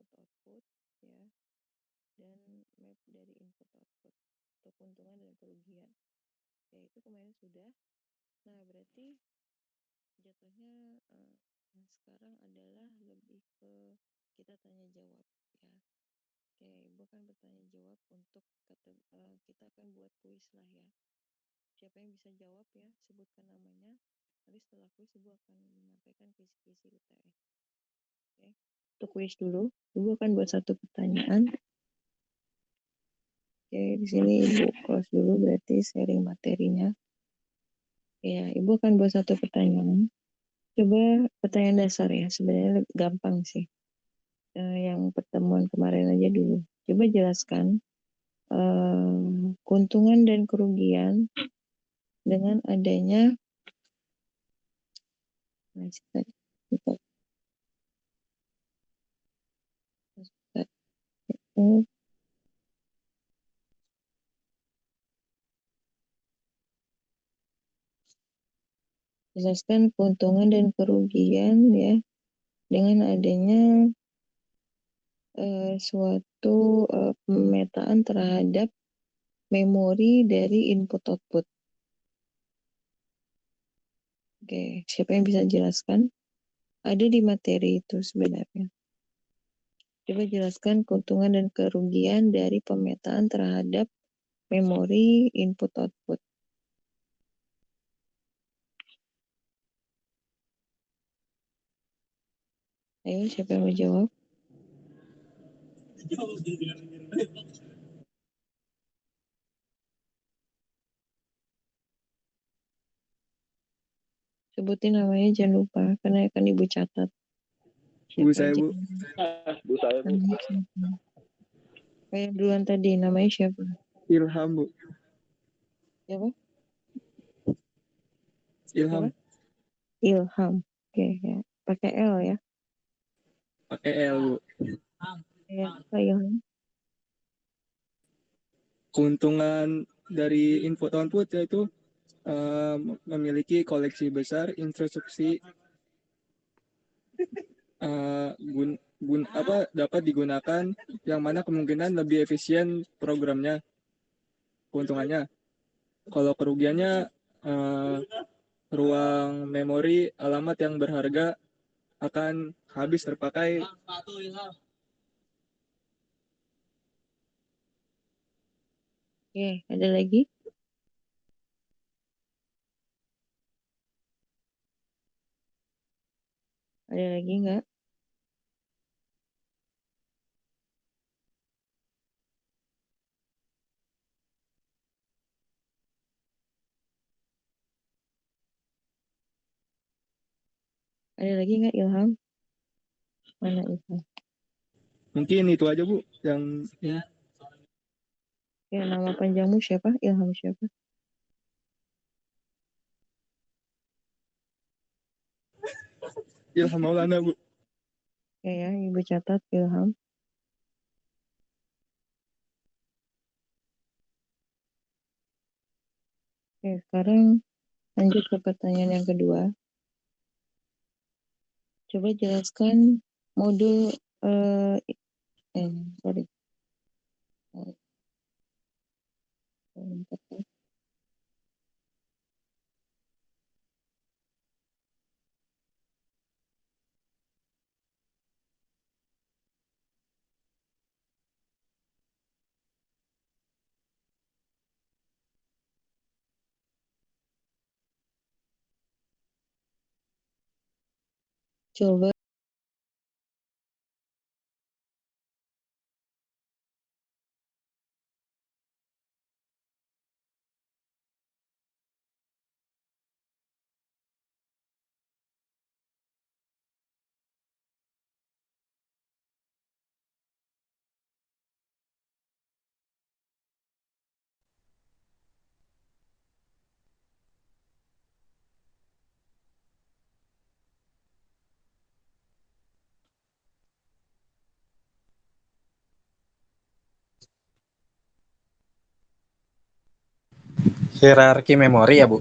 input-output ya, dan map dari input-output untuk keuntungan dan kerugian. Ya, itu kemarin sudah. Nah, berarti jatuhnya sekarang adalah lebih ke kita tanya jawab ya. Oke, Ibu akan bertanya jawab untuk kita akan buat kuis lah ya. Siapa yang bisa jawab ya, sebutkan namanya. Nanti setelah kuis Ibu akan menyampaikan kisi-kisi UTS. Oke. Untuk kuis dulu, Ibu akan buat satu pertanyaan. Oke, di sini Ibu close dulu, berarti sharing materinya. Ya, Ibu akan buat satu pertanyaan. Coba pertanyaan dasar ya, sebenarnya gampang sih. Yang pertemuan kemarin aja dulu. Coba jelaskan keuntungan dan kerugian dengan adanya jelaskan keuntungan dan kerugian ya dengan adanya suatu pemetaan terhadap memori dari input output. Oke, siapa yang bisa jelaskan? Ada di materi itu sebenarnya. Coba jelaskan keuntungan dan kerugian dari pemetaan terhadap memori input output. Ayo, siapa yang mau jawab? Sebutin namanya, jangan lupa karena akan Ibu catat. Bu saya, Bu. Bu saya, Bu. Kayak duluan tadi, namanya siapa? Ilham, Bu. Siapa? Ilham. Siapa? Ilham. Oke, ya. Pakai L ya. Pakai L, Bu. Ya, Pak Ilham. Keuntungan dari input output yaitu memiliki koleksi besar instruksi dapat digunakan, yang mana kemungkinan lebih efisien programnya. Keuntungannya, kalau kerugiannya ruang memori alamat yang berharga akan habis terpakai. Oke, ada lagi? Ada lagi nggak? Ada lagi nggak Ilham? Mana Ilham? Mungkin itu aja, Bu, yang ya. Ya, nama panjangmu siapa? Ilham siapa? Ilham Maulana, Bu. Ya, Ibu catat Ilham. Oke, sekarang lanjut ke pertanyaan yang kedua. Coba jelaskan modul sorry. Coba Hierarki memori ya, Bu?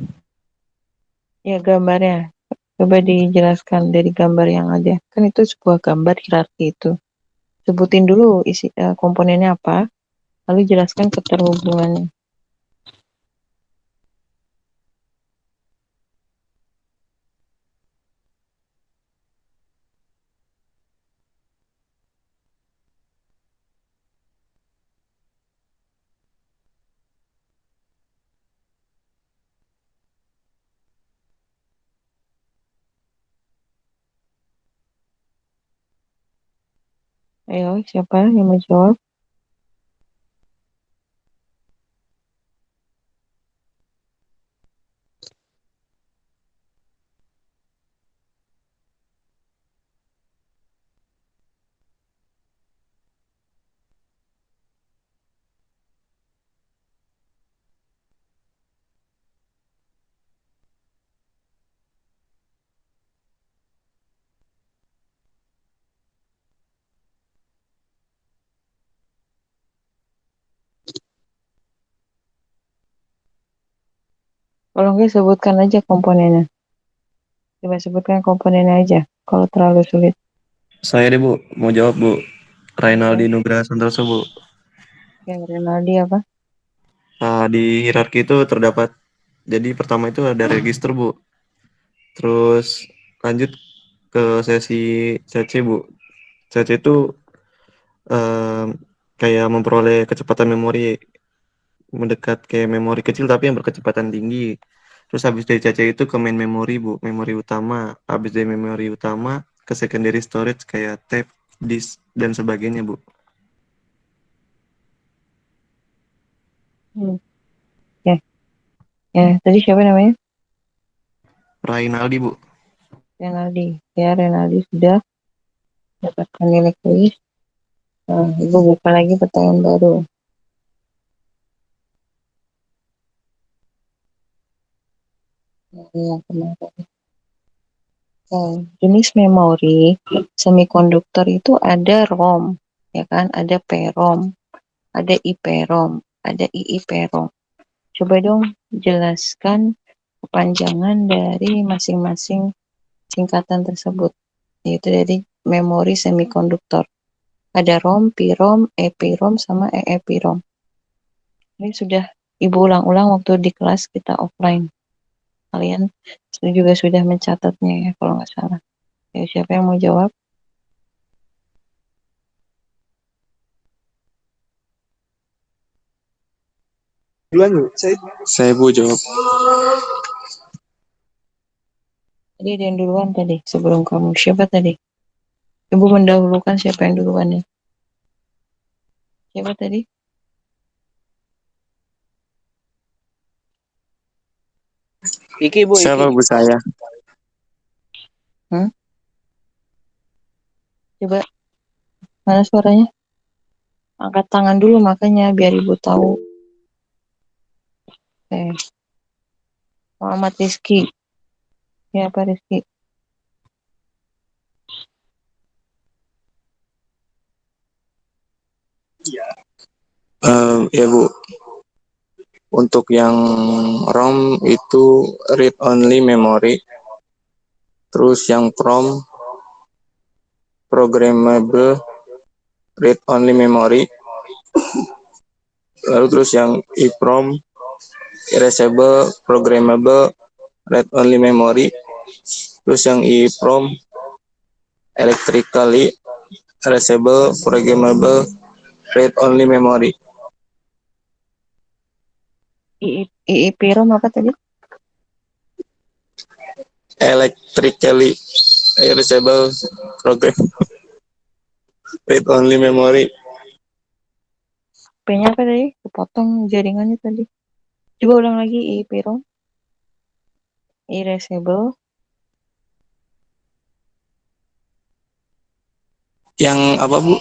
ya gambarnya. Coba dijelaskan dari gambar yang ada. Kan itu sebuah gambar hierarki itu. Sebutin dulu isi komponennya apa, lalu jelaskan keterhubungannya. Ayo, siapa yang mau jawab? Kalau enggak sebutkan aja komponennya. Coba sebutkan komponennya aja. Kalau terlalu sulit. Saya deh Bu, mau jawab Bu. Ya, Rainaldi Nugraha Santoso Bu. yang Renaldi apa? Di hierarki itu terdapat, jadi pertama itu ada register Bu. Terus lanjut ke sesi CC Bu. CC itu em, kayak memperoleh kecepatan memori mendekat kayak memori kecil tapi yang berkecepatan tinggi. Terus habis dari CC itu ke main memory Bu, memori utama. Habis dari memori utama ke secondary storage kayak tape, disk, dan sebagainya Bu. Hmm. Ya, ya. Tadi siapa namanya? Rainaldi Bu. Renaldi. Ya, Renaldi sudah dapatkan nilai kuis. Nah, Ibu buka lagi pertanyaan baru. Nah, yang kemarin. Nah, jenis memori semikonduktor itu ada ROM, ya kan? Ada PROM, ada IPROM, ada IIPROM. Coba dong jelaskan kepanjangan dari masing-masing singkatan tersebut, yaitu dari memori semikonduktor. Ada ROM, PROM, EPROM, sama EEPROM. Ini sudah Ibu ulang-ulang waktu di kelas kita offline. Kalian juga sudah mencatatnya ya kalau nggak salah. Ya, siapa yang mau jawab? Duluan Bu, saya Bu jawab. Tadi ada yang duluan tadi sebelum kamu. Siapa tadi? Ibu mendahulukan siapa yang duluan nih? Siapa tadi? Iki Bu, Siapa Iki. Bu saya? Hmm? Coba mana suaranya? Angkat tangan dulu makanya biar ibu tahu. Muhammad Rizky. Ya, Pak Rizky. Ya Bu, untuk yang ROM itu read only memory, terus yang PROM programmable read only memory, lalu terus yang EEPROM erasable programmable read only memory, terus yang EEPROM electrically erasable programmable read only memory. IIPROM apa tadi? Electrically erasable program read only memory. P-nya apa tadi? Kepotong jaringannya tadi. Coba ulang lagi IIPROM. Erasable. Yang apa Bu?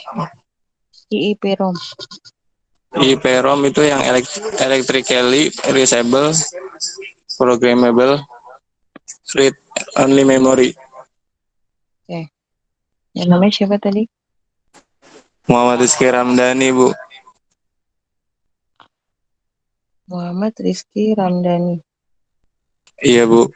IIPROM. EEPROM itu yang electrically erasable programmable read only memory. Oke. Yang namanya siapa tadi? Muhammad Rizky Ramdhani Bu. Muhammad Rizky Ramdhani. Iya Bu.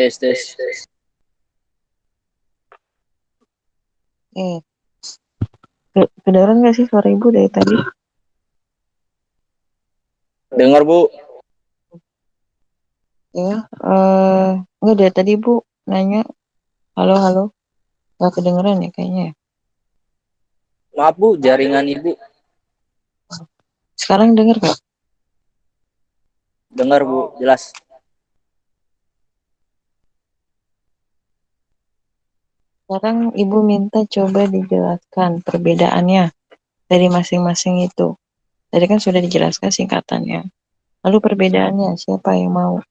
tes. Kedengeran nggak sih suara ibu dari tadi? Dengar, Bu. Ya, nggak dari tadi ibu nanya, halo halo, nggak kedengeran ya kayaknya ya. Maaf, Bu, jaringan Ibu. Sekarang denger nggak? Dengar, Bu, jelas. Sekarang ibu minta coba dijelaskan perbedaannya dari masing-masing itu. Tadi kan sudah dijelaskan singkatannya. Lalu perbedaannya siapa yang mau?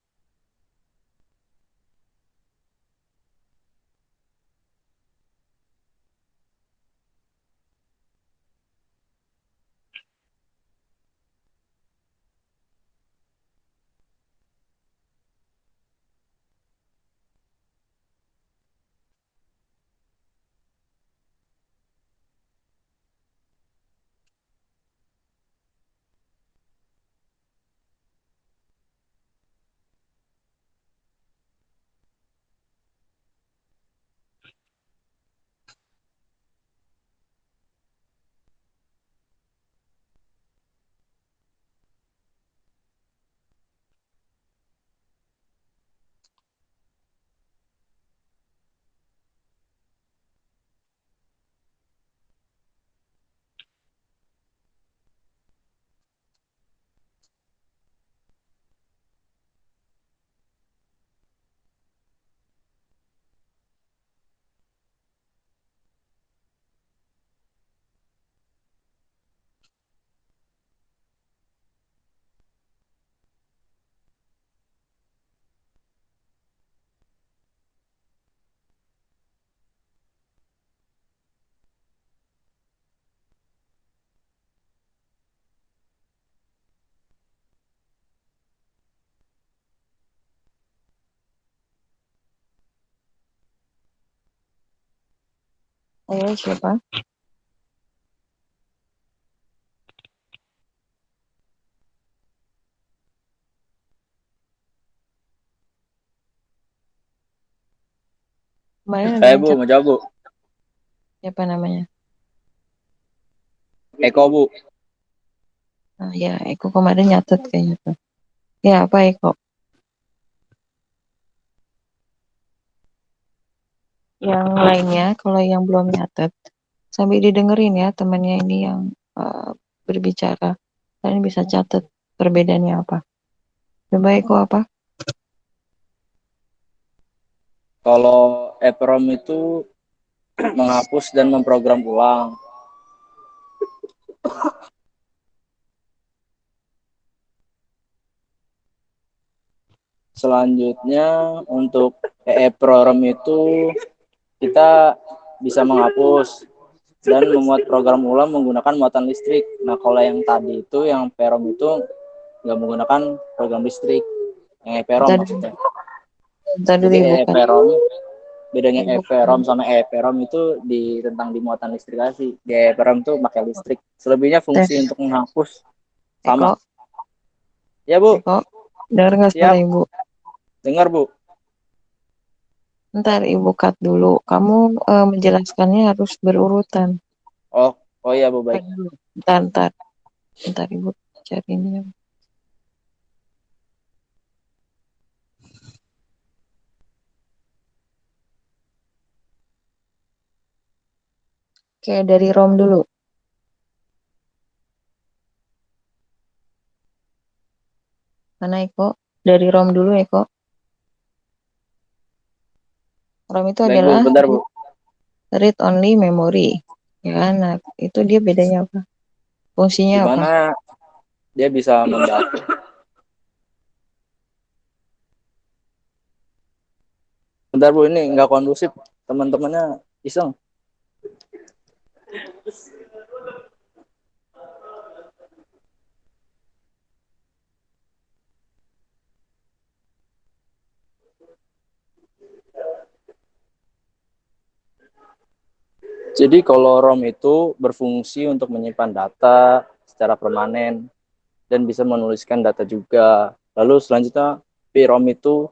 Ayo siapa? Kemarin ada yang Bu, cat, mau jawab, Bu. siapa namanya? Eko, Bu. Nah, ya, Eko kemarin nyatet kayaknya tuh. Ya, apa Eko? Yang lainnya, kalau yang belum nyatet, sambil didengerin ya temannya ini yang berbicara. Kalian bisa catat perbedaannya apa. Coba Eko apa? Kalau EPROM itu menghapus dan memprogram ulang. Selanjutnya untuk EEPROM itu kita bisa menghapus dan memuat program ulang menggunakan muatan listrik. Nah, kalau yang tadi itu yang PROM itu nggak menggunakan program listrik, yang EPROM Tadi, maksudnya. tadi Jadi bukan. EPROM, bedanya EPROM Bukan. sama EPROM itu tentang di muatan listrikasi. Di EPROM tuh pakai listrik. Selebihnya fungsi Tes. untuk menghapus sama. Eko, Ya, Bu. Eko, dengar nggak suara Siap. ibu? Dengar, Bu. Ntar ibu cut dulu. Kamu menjelaskannya harus berurutan. Oh, oh iya, Bu, baik. Cut dulu. Ntar ibu cari ini. Kayak dari ROM dulu. Mana Eko? Dari ROM dulu Eko. ROM itu Baik, Bu. adalah Bentar, Bu. read only memory. Ya kan? Nah, itu dia bedanya apa? Fungsinya Di apa? mana dia bisa membaca. Bentar, Bu, ini nggak kondusif. Teman-temannya iseng. Jadi kalau ROM itu berfungsi untuk menyimpan data secara permanen dan bisa menuliskan data juga. Lalu selanjutnya VROM itu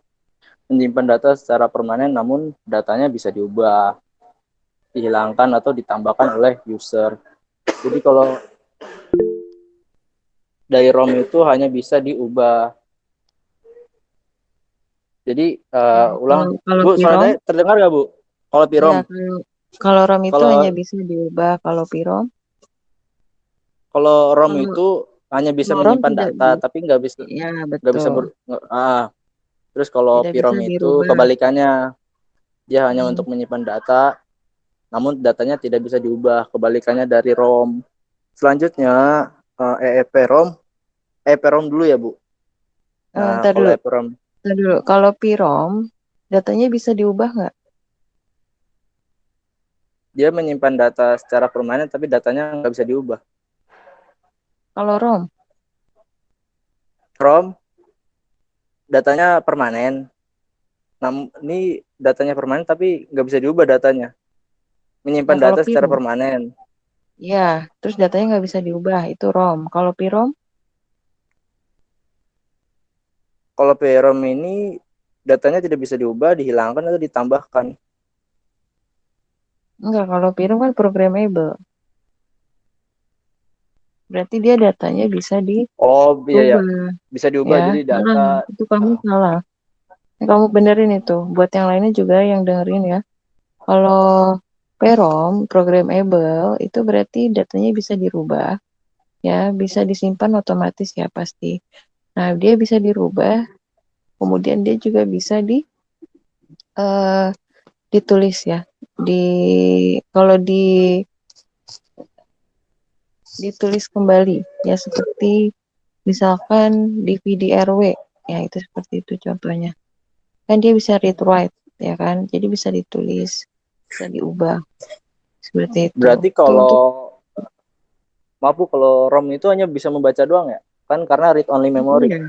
menyimpan data secara permanen, namun datanya bisa diubah, dihilangkan atau ditambahkan oleh user. Jadi kalau dari ROM itu hanya bisa diubah. Jadi Ya, ulang, kalau Bu, suara PROM, saya terdengar nggak, Bu? Kalau ya PROM, kalau ROM itu hanya kalau bisa diubah. Kalau PROM, kalau ROM kalau itu hanya bisa kalau ROM menyimpan tidak data, tapi ya nggak bisa betul, terus kalau tidak bisa PROM itu dirubah. kebalikannya, dia hanya Hmm. untuk menyimpan data, namun datanya tidak bisa diubah. Kebalikannya dari ROM. Selanjutnya EEPROM, EEPROM dulu ya, Bu. Nah, Ntar kalau dulu, EEPROM ntar dulu. Kalau PROM, datanya bisa diubah nggak? dia menyimpan data secara permanen, tapi datanya nggak bisa diubah. Kalau ROM, ROM datanya permanen. Namun ini datanya permanen, tapi nggak bisa diubah datanya. nah Menyimpan kalau data secara PROM, permanen. ya, terus datanya nggak bisa diubah, itu ROM. Kalau PROM, Kalau PROM ini datanya tidak bisa diubah, dihilangkan atau ditambahkan. enggak. Kalau PROM kan programmable, berarti dia datanya bisa Oh iya ya, dirubah, bisa diubah ya. jadi Salah, data. itu kamu salah. Kamu benerin itu. Buat yang lainnya juga yang dengerin ya. Kalau PROM, programmable, itu berarti datanya bisa dirubah, ya, bisa disimpan otomatis ya pasti. Nah, dia bisa dirubah, kemudian dia juga bisa eh, ditulis ya. Di kalau ditulis kembali ya seperti misalkan DVD-RW, ya itu seperti itu contohnya. Kan dia bisa read write ya kan. Jadi bisa ditulis, bisa diubah seperti itu. Berarti Itu untuk maaf Bu, kalau ROM itu hanya bisa membaca doang ya? Kan karena read only memory. iya.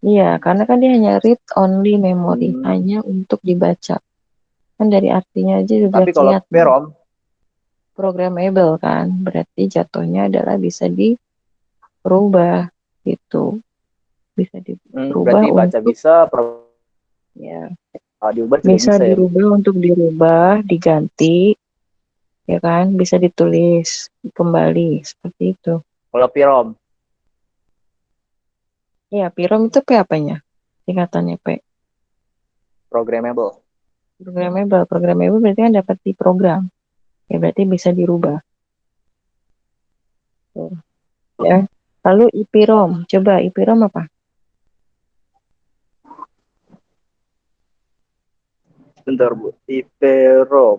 Iya, karena kan dia hanya read only memory, Hmm. hanya untuk dibaca. Kan dari artinya aja sudah Tapi kalau kelihatan. PROM, Programmable kan, berarti jatuhnya adalah bisa dirubah gitu. Bisa dirubah berarti baca untuk bisa, ya, diubah tidak bisa bisa ya Bu? dirubah untuk dirubah, diganti, ya kan, bisa ditulis kembali seperti itu. Kalau PROM, Ya, PROM itu P apanya? Singkatannya P. programmable. Programmable berarti kan dapat diprogram. Ya berarti bisa dirubah. Tuh, ya. Lalu IPROM, coba IPROM apa? Bentar Bu, IPROM.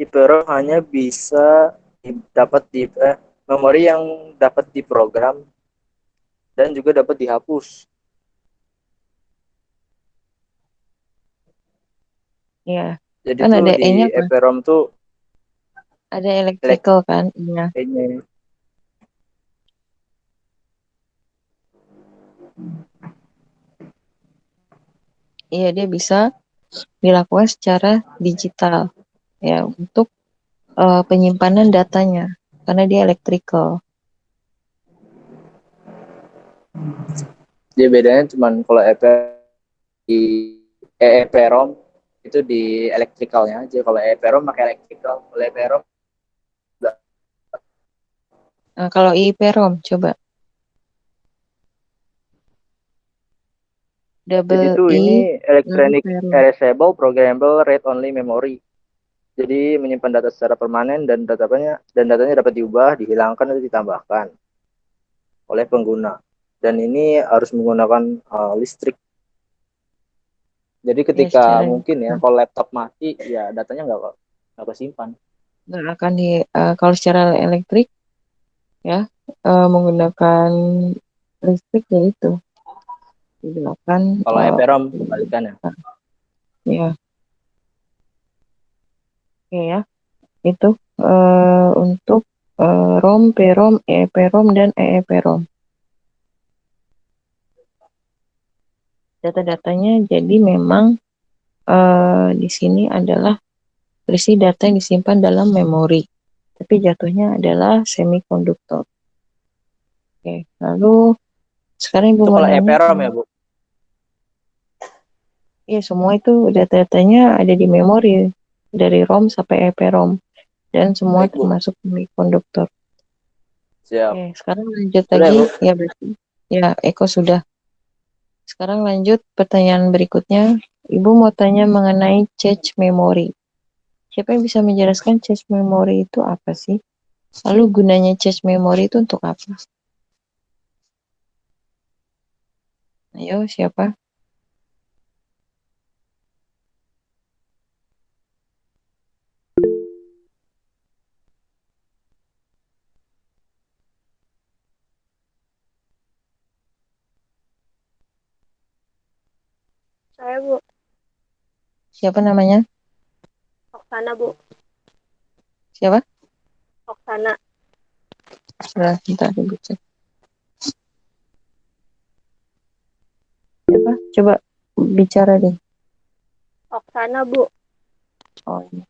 IPROM hanya bisa dapat di memori yang dapat diprogram dan juga dapat dihapus. Ya, Jadi kan tuh ada di E-nya apa? EPROM tuh Ada electrical kan? Iya. elektroniknya. Iya, dia bisa dilakukan secara digital ya untuk penyimpanan datanya karena dia electrical. Dia bedanya cuman kalau di EPROM itu di elektrikalnya aja. Kalau EPROM pakai elektrikal, kalau EPROM Nah, kalau IPROM coba jadi double tuh ini I lalu electronic PROM. erasable programmable read only memory. Jadi menyimpan data secara permanen dan datanya dapat diubah, dihilangkan atau ditambahkan oleh pengguna. Dan ini harus menggunakan listrik. Jadi Ya ketika secara mungkin ya kalau laptop mati ya datanya nggak kesimpan. nggak akan kalau secara elektrik ya menggunakan listrik ya itu digunakan Kalau EPROM kebalikannya. ya oke ya itu untuk ROM, PROM, EEPROM dan EEPROM. Data-datanya jadi memang di sini adalah berisi data yang disimpan dalam memori, tapi jatuhnya adalah semikonduktor. Oke, lalu sekarang Ibu Itu mau kalau nanya, EPROM ya Bu. Ya, semua itu data-datanya ada di memori dari ROM sampai EPROM dan semua Baik, Bu. termasuk semikonduktor. Siap. Oke, sekarang lanjut Sudah lagi ya, Bu? ya berarti. Ya, Eko sudah. Sekarang lanjut pertanyaan berikutnya. Ibu mau tanya mengenai cache memory. Siapa yang bisa menjelaskan cache memory itu apa sih? Lalu gunanya cache memory itu untuk apa? Ayo, siapa? Saya Bu, Siapa namanya? Oksana Bu, Siapa? Oksana. Sudah, bentar ibu cek. Siapa? Coba bicara deh. Oksana Bu. Oh, iya.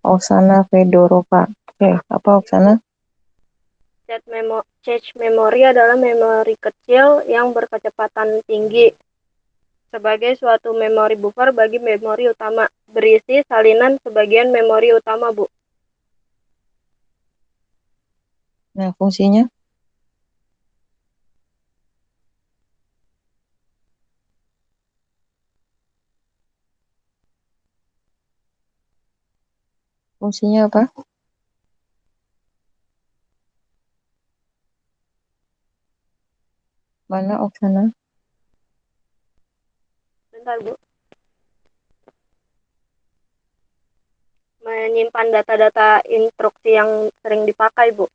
Oksana Fedorova. Oke, apa Oksana? Cache memory adalah memori kecil yang berkecepatan tinggi sebagai suatu memori buffer bagi memori utama, berisi salinan sebagian memori utama, Bu. Nah, fungsinya? Fungsinya apa? Mana Oksana? Bentar, Bu. Menyimpan data-data instruksi yang sering dipakai, Bu.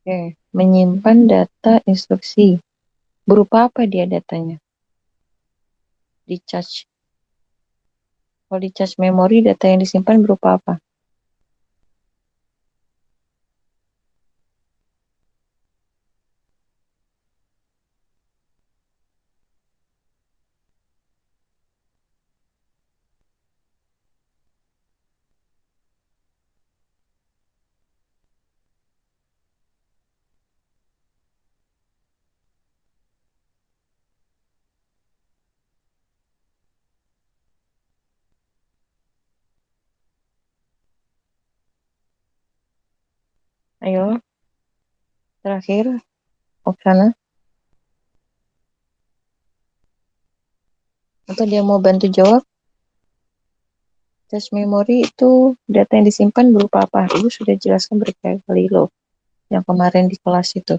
Oke, menyimpan data instruksi. Berupa apa dia datanya? Di cache. Kalau di cache memory, data yang disimpan berupa apa? Ayo, terakhir, Oksana. Atau dia mau bantu jawab? Cache memory itu data yang disimpan berupa apa? Ibu sudah jelaskan berkali-kali loh. Yang kemarin di kelas itu.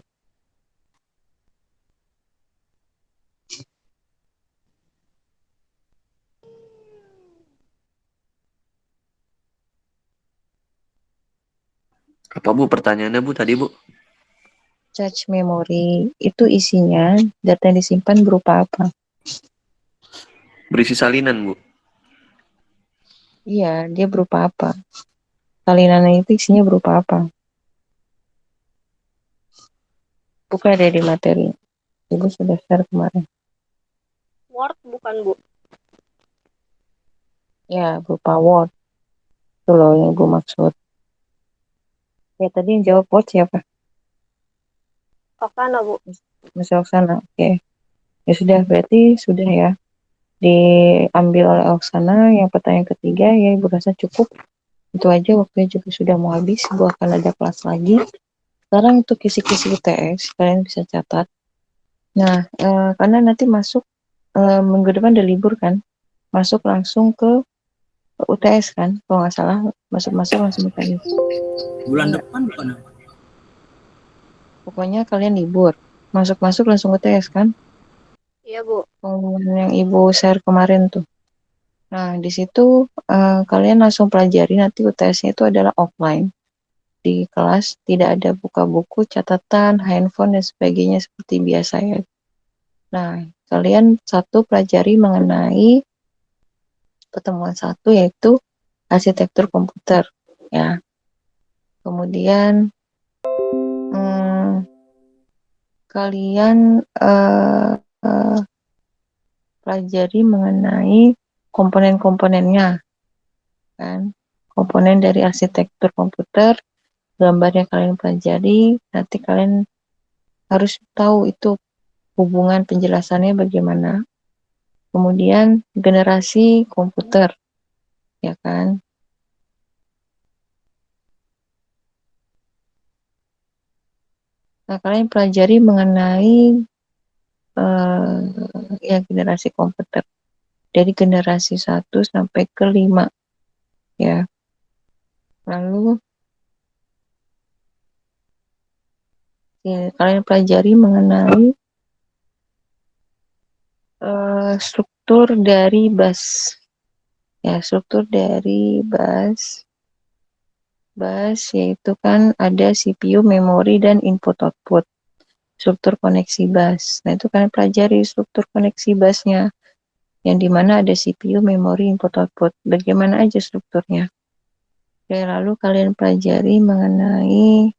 Apa Bu pertanyaannya Bu tadi Bu? Cache memory itu isinya data yang disimpan berupa apa? Berisi salinan Bu. Iya, dia berupa apa? Salinan itu isinya berupa apa? Bukan ada di materi. Ibu sudah share kemarin. Word bukan, Bu. Ya, berupa Word. Itu loh yang Ibu maksud. Ya, tadi yang jawab Word siapa? Oksana, Bu. Mas Oksana. Oke. Ya sudah, berarti sudah ya. Diambil oleh Oksana. Yang pertanyaan ketiga, ya Ibu rasa cukup. Itu aja, waktunya juga sudah mau habis. Ibu akan ada kelas lagi. Sekarang untuk kisi-kisi UTS, kalian bisa catat. Nah, karena nanti masuk minggu depan udah libur kan, masuk langsung ke UTS kan, kalau nggak salah masuk langsung UTS. Bulan Enggak. depan bukan apa? Pokoknya kalian libur, masuk langsung UTS kan, Iya, Bu. pengumuman yang ibu share kemarin tuh. Nah, di situ kalian langsung pelajari nanti UTS-nya itu adalah offline di kelas, tidak ada buka buku, catatan, handphone dan sebagainya seperti biasa ya. Nah, kalian satu pelajari mengenai pertemuan satu yaitu arsitektur komputer ya. Kemudian kalian pelajari mengenai komponen-komponennya kan. Komponen dari arsitektur komputer, gambarnya kalian pelajari, nanti kalian harus tahu itu hubungan penjelasannya bagaimana. Kemudian generasi komputer, ya kan? Nah, kalian pelajari mengenai ya generasi komputer. Dari generasi 1 sampai ke 5, ya. Lalu ya, kalian pelajari mengenai struktur dari bus. Ya, struktur dari bus yaitu kan ada CPU, memori, dan input-output. Struktur koneksi bus. Nah, itu kalian pelajari struktur koneksi busnya, yang dimana ada CPU, memori, input-output. Bagaimana aja strukturnya. Oke, lalu kalian pelajari mengenai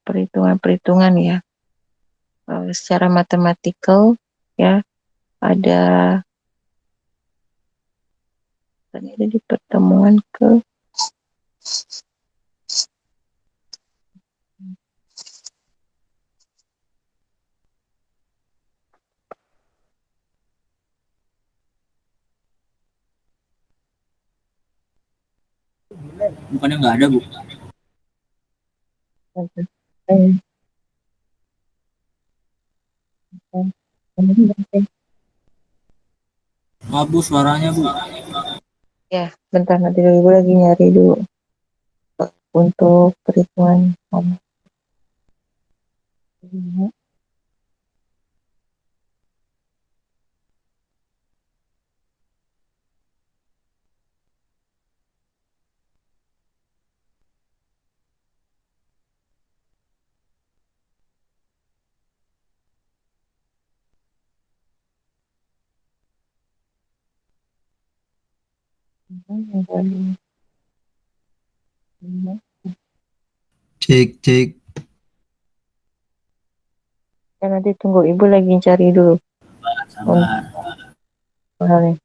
perhitungan-perhitungan ya. Secara matematikal ya, ada tadi ada di pertemuan ke Bukannya nggak ada, Bu? Maaf, Bu, suaranya, Bu. ya, bentar nanti dulu, Ibu lagi nyari dulu untuk perhitungan. Cek, cek. Ya, nanti tunggu, Ibu lagi cari dulu Sabar. halnya.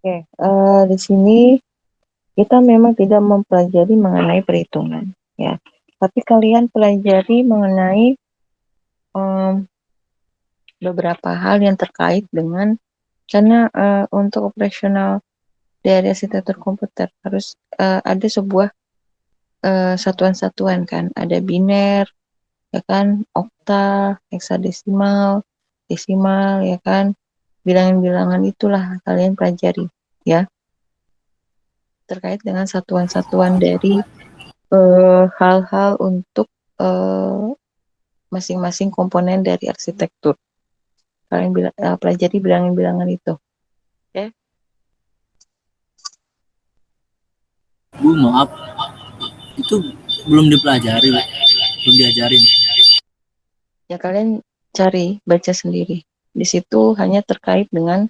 Oke, di sini kita memang tidak mempelajari mengenai perhitungan, ya. Tapi kalian pelajari mengenai beberapa hal yang terkait dengan, karena untuk operasional dari arsitektur komputer harus ada sebuah satuan-satuan kan, ada biner, ya kan, okta, heksadesimal, desimal, ya kan, bilangan-bilangan itulah kalian pelajari, ya, terkait dengan satuan-satuan dari hal-hal untuk masing-masing komponen dari arsitektur. Kalian pelajari bilangan-bilangan itu. Oke? Bu, maaf. Itu belum dipelajari, Bu. Belum diajarin. Ya, kalian cari, baca sendiri. Di situ hanya terkait dengan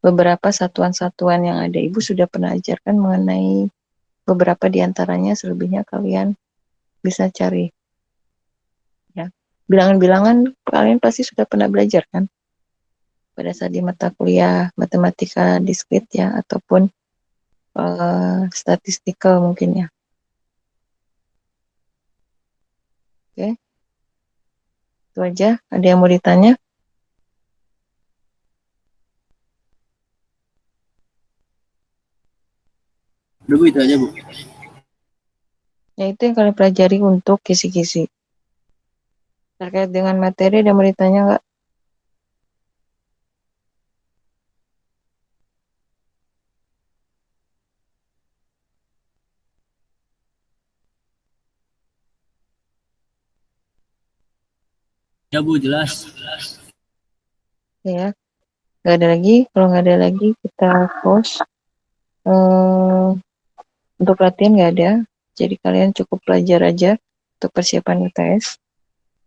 beberapa satuan-satuan yang ada. Ibu sudah pernah ajarkan mengenai beberapa di antaranya, selebihnya kalian bisa cari. Ya. Bilangan-bilangan kalian pasti sudah pernah belajar kan? Pada saat di mata kuliah matematika diskrit ya, ataupun statistikal mungkin ya. Oke. Itu aja. Ada yang mau ditanya? Udah, Bu, itu aja, Bu. Ya, itu yang kalian pelajari untuk kisi-kisi. Terkait dengan materi, ada yang mau ditanya nggak? Ya, Bu, jelas. Ya, nggak ada lagi. Kalau nggak ada lagi, kita close. Untuk latihan nggak ada. Jadi kalian cukup belajar aja untuk persiapan UTS.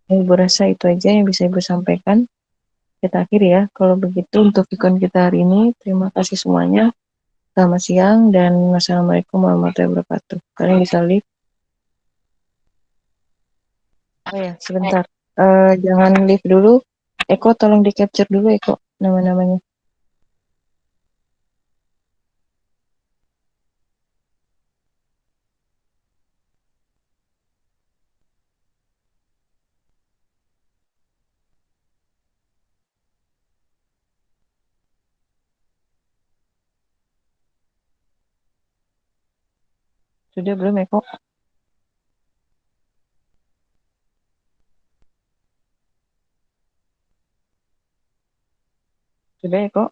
Ibu rasa itu aja yang bisa Ibu sampaikan. Kita akhiri ya. Kalau begitu untuk ikon kita hari ini, terima kasih semuanya. Selamat siang dan wassalamualaikum warahmatullahi wabarakatuh. Kalian bisa leave. Oh ya, sebentar. Jangan leave dulu. Eko, tolong di capture dulu Eko nama-namanya. Sudah belum Eko? Sudah Eko?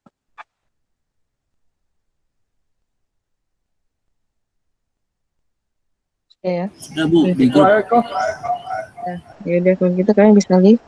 Ya. Sudah Bu, Nah, ya udah kalau gitu kalian bisa lagi